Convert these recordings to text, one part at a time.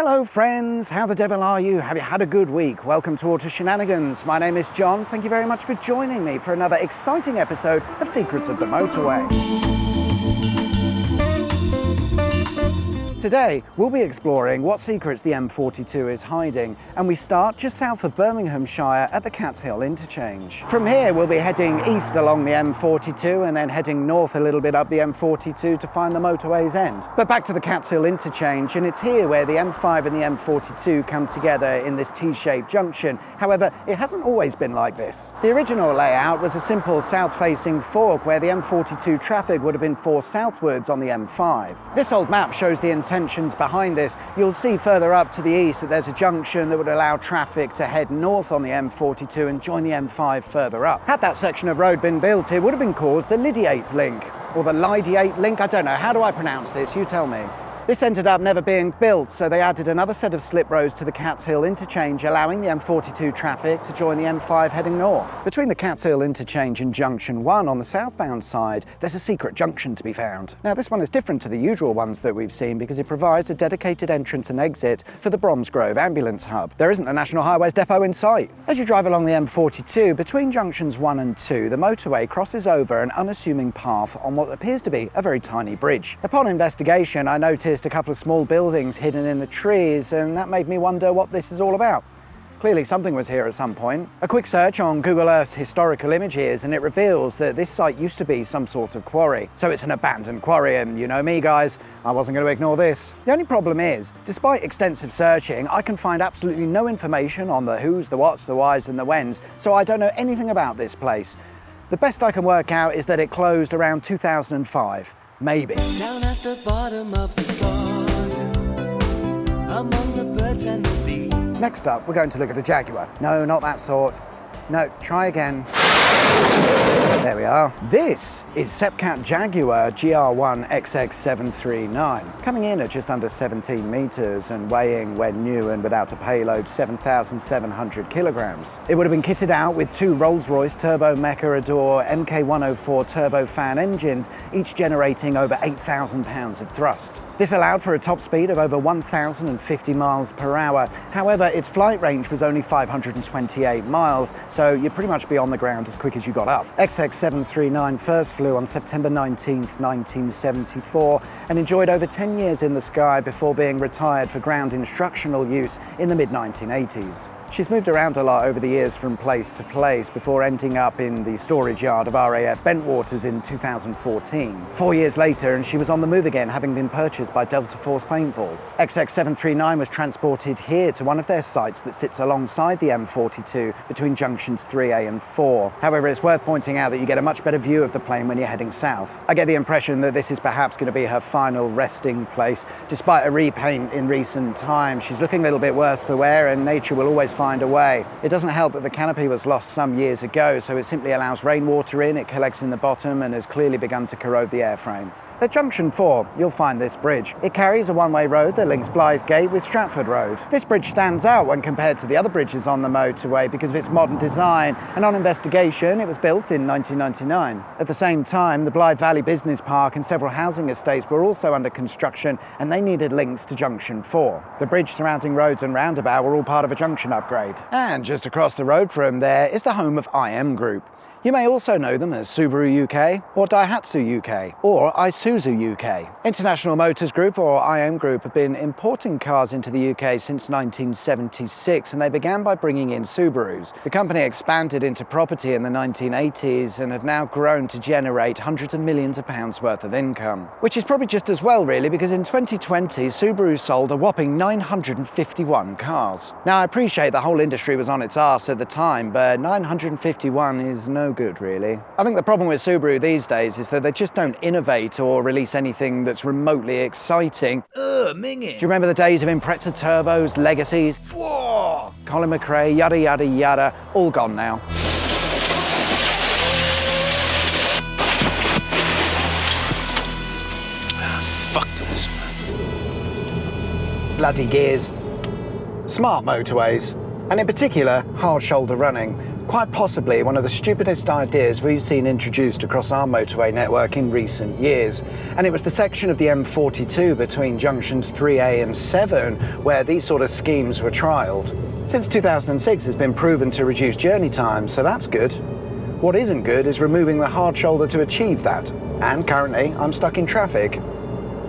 Hello friends, how the devil are you? Have you had a good week? Welcome to Auto Shenanigans. My name is John. Thank you very much for joining me for another exciting episode of Secrets of the Motorway. Today, we'll be exploring what secrets the M42 is hiding, and we start just south of Birminghamshire at the Catshill interchange. From here, we'll be heading east along the M42 and then heading north a little bit up the M42 to find the motorway's end. But back to the Catshill interchange, and it's here where the M5 and the M42 come together in this T-shaped junction. However, it hasn't always been like this. The original layout was a simple south-facing fork where the M42 traffic would have been forced southwards on the M5. This old map shows the intentions behind this. You'll see further up to the east that there's a junction that would allow traffic to head north on the M42 and join the M5 further up. Had that section of road been built, it would have been called the Lydiate Link, or the Lydiate Link, I don't know. How do I pronounce this? You tell me. This ended up never being built, so they added another set of slip roads to the Catshill interchange, allowing the M42 traffic to join the M5 heading north. Between the Catshill interchange and Junction 1 on the southbound side, there's a secret junction to be found. Now, this one is different to the usual ones that we've seen because it provides a dedicated entrance and exit for the Bromsgrove ambulance hub. There isn't a National Highways depot in sight. As you drive along the M42, between Junctions 1 and 2, the motorway crosses over an unassuming path on what appears to be a very tiny bridge. Upon investigation, I noticed a couple of small buildings hidden in the trees, and that made me wonder what this is all about. Clearly something was here at some point. A quick search on Google Earth's historical images and it reveals that this site used to be some sort of quarry. So it's an abandoned quarry, and you know me guys, I wasn't going to ignore this. The only problem is, despite extensive searching, I can find absolutely no information on the who's, the what's, the why's and the when's, so I don't know anything about this place. The best I can work out is that it closed around 2005. Maybe. Down at the bottom of the garden, among the birds and the bees. Next up, we're going to look at a Jaguar. No, not that sort. No, try again. There we are. This is Sepcat Jaguar GR1 XX739, coming in at just under 17 meters and weighing, when new and without a payload, 7,700 kilograms. It would have been kitted out with two Rolls-Royce Turbo Mecha-Adore MK104 turbofan engines, each generating over 8,000 pounds of thrust. This allowed for a top speed of over 1,050 miles per hour. However, its flight range was only 528 miles, so you'd pretty much be on the ground as quick as you got up. XX739 first flew on September 19th, 1974 and enjoyed over 10 years in the sky before being retired for ground instructional use in the mid-1980s. She's moved around a lot over the years from place to place before ending up in the storage yard of RAF Bentwaters in 2014. 4 years later, and she was on the move again, having been purchased by Delta Force Paintball. XX739 was transported here to one of their sites that sits alongside the M42 between Junctions 3A and 4. However, it's worth pointing out that you get a much better view of the plane when you're heading south. I get the impression that this is perhaps going to be her final resting place. Despite a repaint in recent times, she's looking a little bit worse for wear, and nature will always find a way. It doesn't help that the canopy was lost some years ago, so it simply allows rainwater in, it collects in the bottom and has clearly begun to corrode the airframe. At Junction 4, you'll find this bridge. It carries a one-way road that links Blythe Gate with Stratford Road. This bridge stands out when compared to the other bridges on the motorway because of its modern design, and on investigation, it was built in 1999. At the same time, the Blythe Valley Business Park and several housing estates were also under construction, and they needed links to Junction 4. The bridge, surrounding roads and roundabout were all part of a junction upgrade. And just across the road from there is the home of IM Group. You may also know them as Subaru UK or Daihatsu UK or Isuzu UK. International Motors Group or IM Group have been importing cars into the UK since 1976, and they began by bringing in Subarus. The company expanded into property in the 1980s and have now grown to generate hundreds of millions of pounds worth of income. Which is probably just as well really, because in 2020 Subaru sold a whopping 951 cars. Now I appreciate the whole industry was on its arse at the time, but 951 is no good really. I think the problem with Subaru these days is that they just don't innovate or release anything that's remotely exciting. Minging. Do you remember the days of Impreza turbos, legacies? Whoa! Colin McRae, yada yada yada, all gone now. Fuck this, man. Bloody gears. Smart motorways, and in particular, hard shoulder running. quite possibly one of the stupidest ideas we've seen introduced across our motorway network in recent years. And it was the section of the M42 between junctions 3A and 7 where these sort of schemes were trialled. Since 2006 it's been proven to reduce journey time, so that's good. What isn't good is removing the hard shoulder to achieve that. And currently I'm stuck in traffic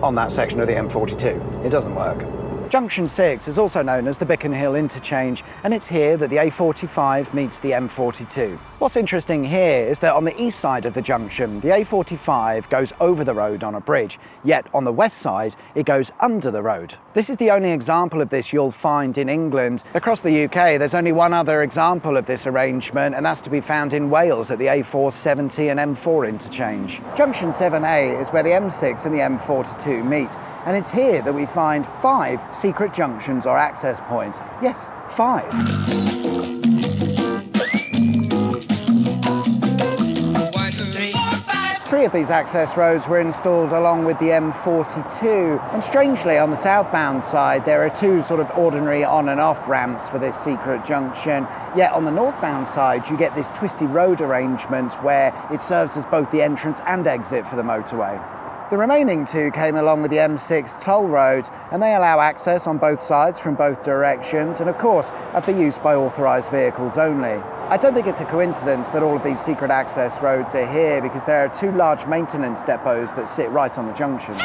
on that section of the M42. It doesn't work. Junction 6 is also known as the Bickenhill interchange, and it's here that the A45 meets the M42. What's interesting here is that on the east side of the junction, the A45 goes over the road on a bridge, yet on the west side, it goes under the road. This is the only example of this you'll find in England. Across the UK, there's only one other example of this arrangement, and that's to be found in Wales at the A470 and M4 interchange. Junction 7A is where the M6 and the M42 meet, and it's here that we find 5 secret junctions or access points. Yes, 5. 3 of these access roads were installed along with the M42, and strangely on the southbound side there are 2 sort of ordinary on and off ramps for this secret junction, yet on the northbound side you get this twisty road arrangement where it serves as both the entrance and exit for the motorway. The remaining 2 came along with the M6 toll road, and they allow access on both sides from both directions and of course are for use by authorised vehicles only. I don't think it's a coincidence that all of these secret access roads are here because there are 2 large maintenance depots that sit right on the junction.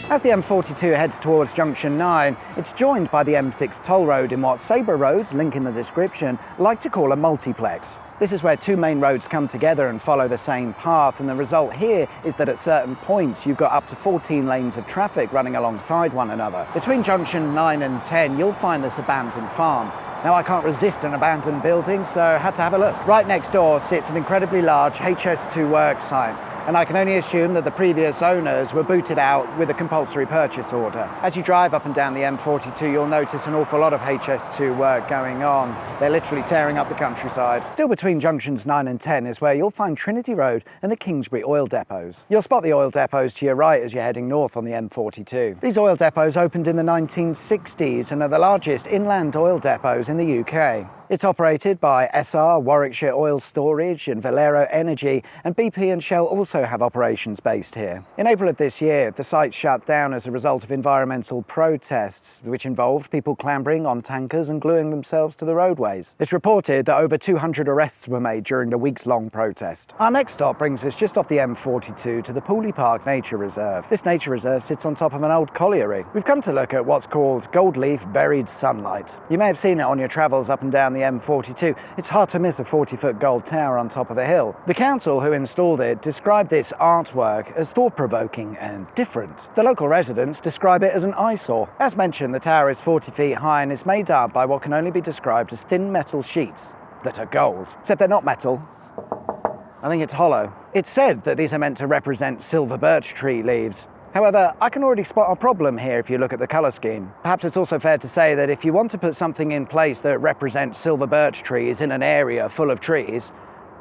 As the M42 heads towards Junction 9, it's joined by the M6 toll road in what Sabre Roads, link in the description, like to call a multiplex. This is where 2 main roads come together and follow the same path, and the result here is that at certain points you've got up to 14 lanes of traffic running alongside one another. Between Junction 9 and 10 you'll find this abandoned farm. Now I can't resist an abandoned building, so I had to have a look. Right next door sits an incredibly large HS2 work site, and I can only assume that the previous owners were booted out with a compulsory purchase order. As you drive up and down the M42, you'll notice an awful lot of HS2 work going on. They're literally tearing up the countryside. Still between junctions 9 and 10 is where you'll find Trinity Road and the Kingsbury oil depots. You'll spot the oil depots to your right as you're heading north on the M42. These oil depots opened in the 1960s and are the largest inland oil depots in the UK. It's operated by SR, Warwickshire Oil Storage and Valero Energy, and BP and Shell also have operations based here. In April of this year, the site shut down as a result of environmental protests, which involved people clambering on tankers and gluing themselves to the roadways. It's reported that over 200 arrests were made during the weeks-long protest. Our next stop brings us just off the M42 to the Pooley Park Nature Reserve. This nature reserve sits on top of an old colliery. We've come to look at what's called gold leaf buried sunlight. You may have seen it on your travels up and down the M42. It's hard to miss a 40-foot gold tower on top of a hill. The council who installed it described this artwork as thought-provoking and different. The local residents describe it as an eyesore. As mentioned, the tower is 40 feet high and is made up by what can only be described as thin metal sheets that are gold. Except they're not metal. I think it's hollow. It's said that these are meant to represent silver birch tree leaves. However, I can already spot a problem here if you look at the colour scheme. Perhaps it's also fair to say that if you want to put something in place that represents silver birch trees in an area full of trees,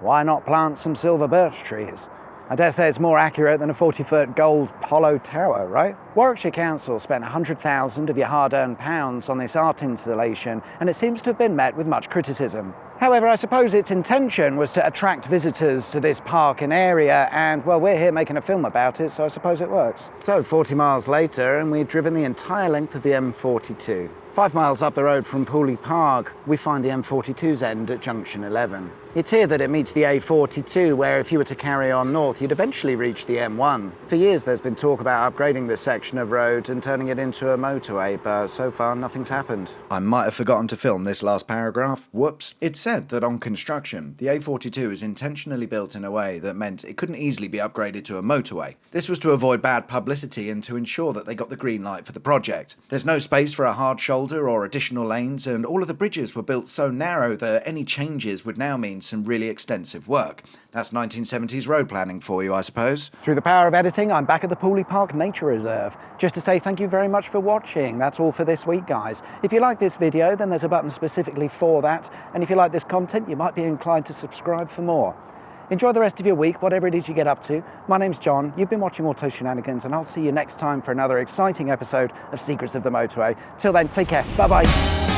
why not plant some silver birch trees? I dare say it's more accurate than a 40-foot gold hollow tower, right? Warwickshire Council spent 100,000 of your hard-earned pounds on this art installation, and it seems to have been met with much criticism. However, I suppose its intention was to attract visitors to this park and area, and, well, we're here making a film about it, so I suppose it works. So, 40 miles later, and we've driven the entire length of the M42. 5 miles up the road from Pooley Park, we find the M42's end at Junction 11. It's here that it meets the A42, where if you were to carry on north, you'd eventually reach the M1. For years there's been talk about upgrading this section of road and turning it into a motorway, but so far nothing's happened. I might have forgotten to film this last paragraph. Whoops. It's said that on construction, the A42 is intentionally built in a way that meant it couldn't easily be upgraded to a motorway. This was to avoid bad publicity and to ensure that they got the green light for the project. There's no space for a hard shoulder or additional lanes, and all of the bridges were built so narrow that any changes would now mean some really extensive work. That's 1970s road planning for you, I suppose. Through the power of editing, I'm back at the Pooley Park Nature Reserve. Just to say thank you very much for watching. That's all for this week, guys. If you like this video, then there's a button specifically for that. And if you like this content, you might be inclined to subscribe for more. Enjoy the rest of your week, whatever it is you get up to. My name's John, you've been watching Auto Shenanigans, and I'll see you next time for another exciting episode of Secrets of the Motorway. Till then, take care, bye-bye.